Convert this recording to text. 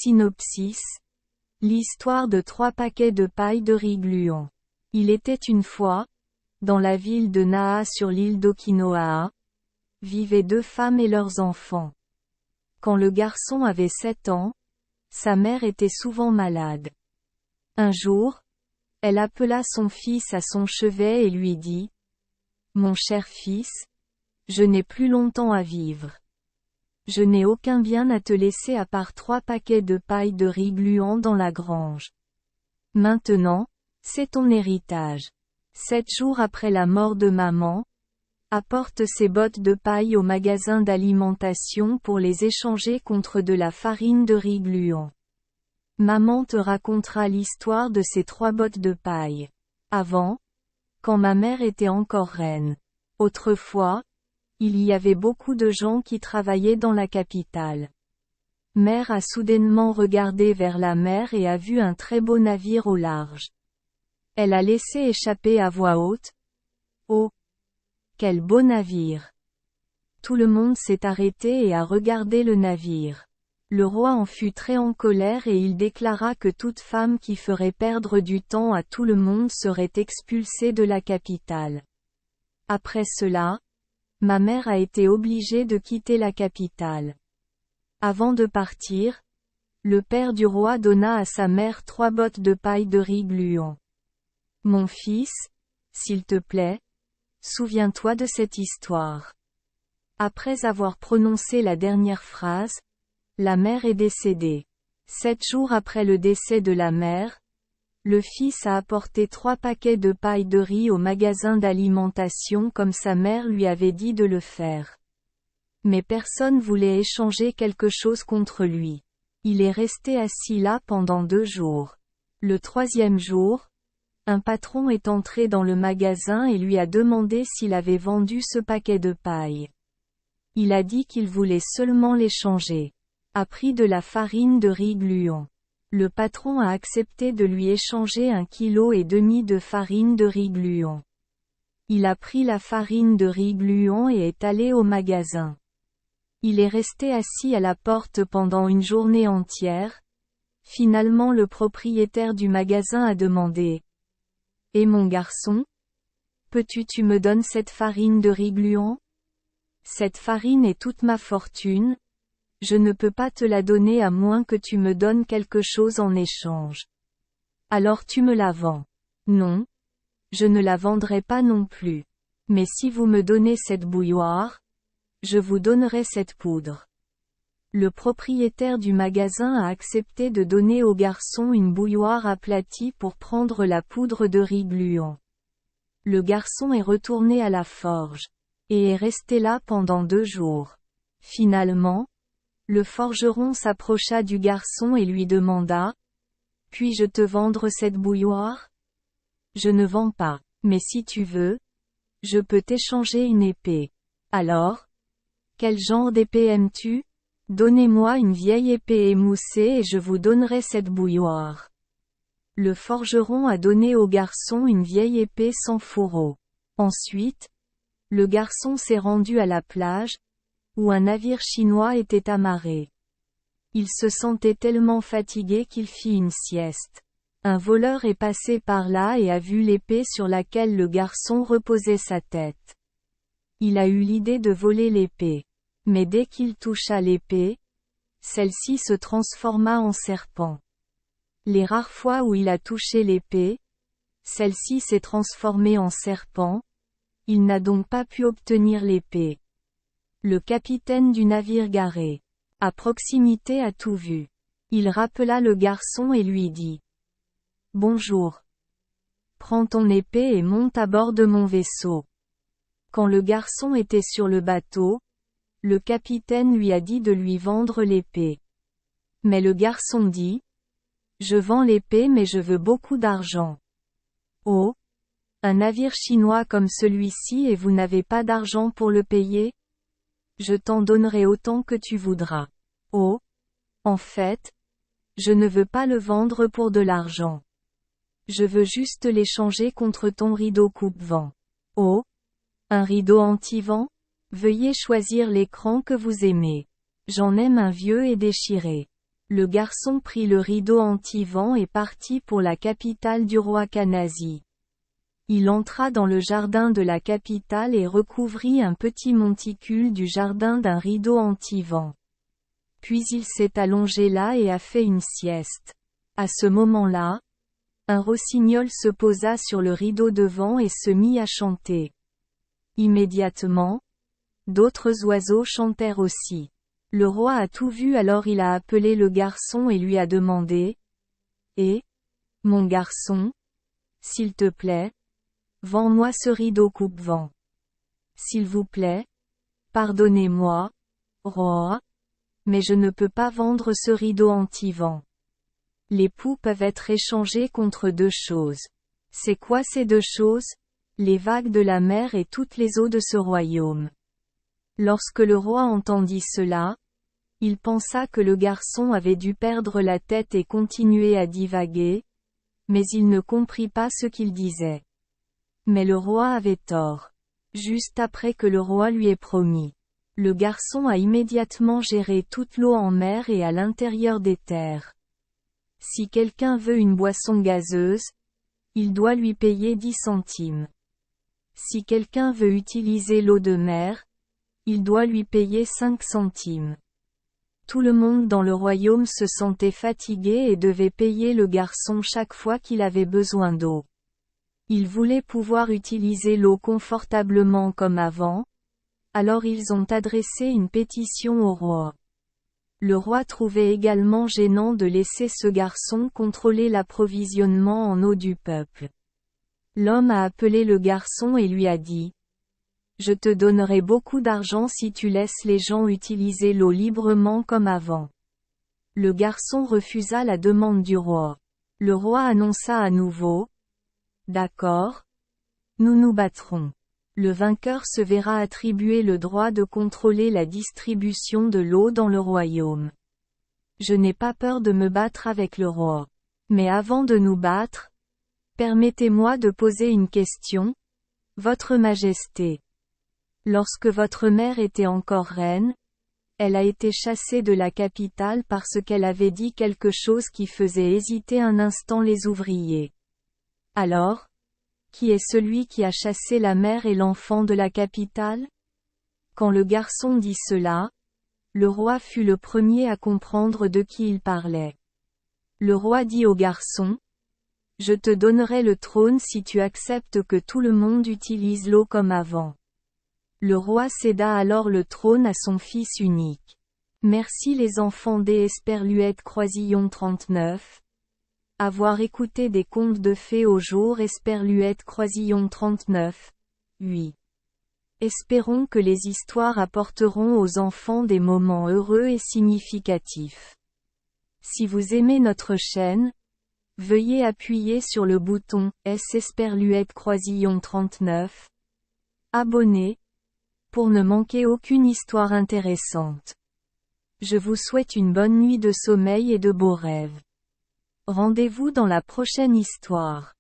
Synopsis. L'histoire de 3 paquets de paille de riz gluant. Il était une fois, dans la ville de Naha sur l'île d'Okinawa, vivaient 2 femmes et leurs enfants. Quand le garçon avait 7 ans, sa mère était souvent malade. Un jour, elle appela son fils à son chevet et lui dit : « Mon cher fils, je n'ai plus longtemps à vivre. Je n'ai aucun bien à te laisser à part 3 paquets de paille de riz gluant dans la grange. Maintenant, c'est ton héritage. 7 jours après la mort de maman, apporte ces bottes de paille au magasin d'alimentation pour les échanger contre de la farine de riz gluant. Maman te racontera l'histoire de ces 3 bottes de paille. Avant, quand ma mère était encore reine. Autrefois, il y avait beaucoup de gens qui travaillaient dans la capitale. Mère a soudainement regardé vers la mer et a vu un très beau navire au large. Elle a laissé échapper à voix haute : « Oh ! Quel beau navire !» Tout le monde s'est arrêté et a regardé le navire. Le roi en fut très en colère et il déclara que toute femme qui ferait perdre du temps à tout le monde serait expulsée de la capitale. Après cela, ma mère a été obligée de quitter la capitale. Avant de partir, le père du roi donna à sa mère 3 bottes de paille de riz gluant. « Mon fils, s'il te plaît, souviens-toi de cette histoire. » Après avoir prononcé la dernière phrase, la mère est décédée. 7 jours après le décès de la mère, le fils a apporté 3 paquets de paille de riz au magasin d'alimentation comme sa mère lui avait dit de le faire. Mais personne voulait échanger quelque chose contre lui. Il est resté assis là pendant 2 jours. Le 3e jour, un patron est entré dans le magasin et lui a demandé s'il avait vendu ce paquet de paille. Il a dit qu'il voulait seulement l'échanger. A pris de la farine de riz gluant. Le patron a accepté de lui échanger 1,5 kg de farine de riz gluant. Il a pris la farine de riz gluant et est allé au magasin. Il est resté assis à la porte pendant une journée entière. Finalement le propriétaire du magasin a demandé : « Et mon garçon ? Tu me donnes cette farine de riz gluant ? Cette farine est toute ma fortune. Je ne peux pas te la donner à moins que tu me donnes quelque chose en échange. Alors tu me la vends. » « Non. Je ne la vendrai pas non plus. Mais si vous me donnez cette bouilloire, je vous donnerai cette poudre. » Le propriétaire du magasin a accepté de donner au garçon une bouilloire aplatie pour prendre la poudre de riz gluant. Le garçon est retourné à la forge, et est resté là pendant 2 jours. Finalement, le forgeron s'approcha du garçon et lui demanda : « Puis-je te vendre cette bouilloire ? Je ne vends pas, mais si tu veux, je peux t'échanger une épée. Alors, quel genre d'épée aimes-tu ? Donnez-moi une vieille épée émoussée et je vous donnerai cette bouilloire. » Le forgeron a donné au garçon une vieille épée sans fourreau. Ensuite, le garçon s'est rendu à la plage, où un navire chinois était amarré. Il se sentait tellement fatigué qu'il fit une sieste. Un voleur est passé par là et a vu l'épée sur laquelle le garçon reposait sa tête. Il a eu l'idée de voler l'épée. Mais dès qu'il toucha l'épée, celle-ci se transforma en serpent. Les rares fois où il a touché l'épée, celle-ci s'est transformée en serpent. Il n'a donc pas pu obtenir l'épée. Le capitaine du navire garé, à proximité a tout vu. Il rappela le garçon et lui dit : « Bonjour. Prends ton épée et monte à bord de mon vaisseau. » Quand le garçon était sur le bateau, le capitaine lui a dit de lui vendre l'épée. Mais le garçon dit : « Je vends l'épée mais je veux beaucoup d'argent. » « Oh ! Un navire chinois comme celui-ci et vous n'avez pas d'argent pour le payer ? Je t'en donnerai autant que tu voudras. » « Oh ! En fait, je ne veux pas le vendre pour de l'argent. Je veux juste l'échanger contre ton rideau coupe-vent. »« Oh ! Un rideau anti-vent ? Veuillez choisir l'écran que vous aimez. J'en aime un vieux et déchiré. » Le garçon prit le rideau anti-vent et partit pour la capitale du roi Canasi. Il entra dans le jardin de la capitale et recouvrit un petit monticule du jardin d'un rideau anti-vent. Puis il s'est allongé là et a fait une sieste. À ce moment-là, un rossignol se posa sur le rideau devant et se mit à chanter. Immédiatement, d'autres oiseaux chantèrent aussi. Le roi a tout vu, alors il a appelé le garçon et lui a demandé : « Eh, mon garçon, s'il te plaît, vends-moi ce rideau coupe-vent. S'il vous plaît, pardonnez-moi, roi, mais je ne peux pas vendre ce rideau anti-vent. Les poux peuvent être échangés contre deux choses. C'est quoi ces deux choses ? Les vagues de la mer et toutes les eaux de ce royaume. » Lorsque le roi entendit cela, il pensa que le garçon avait dû perdre la tête et continuer à divaguer, mais il ne comprit pas ce qu'il disait. Mais le roi avait tort. Juste après que le roi lui ait promis, le garçon a immédiatement géré toute l'eau en mer et à l'intérieur des terres. Si quelqu'un veut une boisson gazeuse, il doit lui payer 10 centimes. Si quelqu'un veut utiliser l'eau de mer, il doit lui payer 5 centimes. Tout le monde dans le royaume se sentait fatigué et devait payer le garçon chaque fois qu'il avait besoin d'eau. Ils voulaient pouvoir utiliser l'eau confortablement comme avant, alors ils ont adressé une pétition au roi. Le roi trouvait également gênant de laisser ce garçon contrôler l'approvisionnement en eau du peuple. L'homme a appelé le garçon et lui a dit : « Je te donnerai beaucoup d'argent si tu laisses les gens utiliser l'eau librement comme avant. » Le garçon refusa la demande du roi. Le roi annonça à nouveau : « D'accord. Nous nous battrons. Le vainqueur se verra attribuer le droit de contrôler la distribution de l'eau dans le royaume. Je n'ai pas peur de me battre avec le roi. Mais avant de nous battre, permettez-moi de poser une question, Votre Majesté. Lorsque votre mère était encore reine, elle a été chassée de la capitale parce qu'elle avait dit quelque chose qui faisait hésiter un instant les ouvriers. Alors, qui est celui qui a chassé la mère et l'enfant de la capitale ? Quand le garçon dit cela, le roi fut le premier à comprendre de qui il parlait. Le roi dit au garçon : « Je te donnerai le trône si tu acceptes que tout le monde utilise l'eau comme avant. » Le roi céda alors le trône à son fils unique. Merci les enfants des Esperluette Croisillon 39. Avoir écouté des contes de fées au jour Esperluette Croisillon 39. 8. Espérons que les histoires apporteront aux enfants des moments heureux et significatifs. Si vous aimez notre chaîne, veuillez appuyer sur le bouton S Esperluette Croisillon 39. Abonner, pour ne manquer aucune histoire intéressante. Je vous souhaite une bonne nuit de sommeil et de beaux rêves. Rendez-vous dans la prochaine histoire.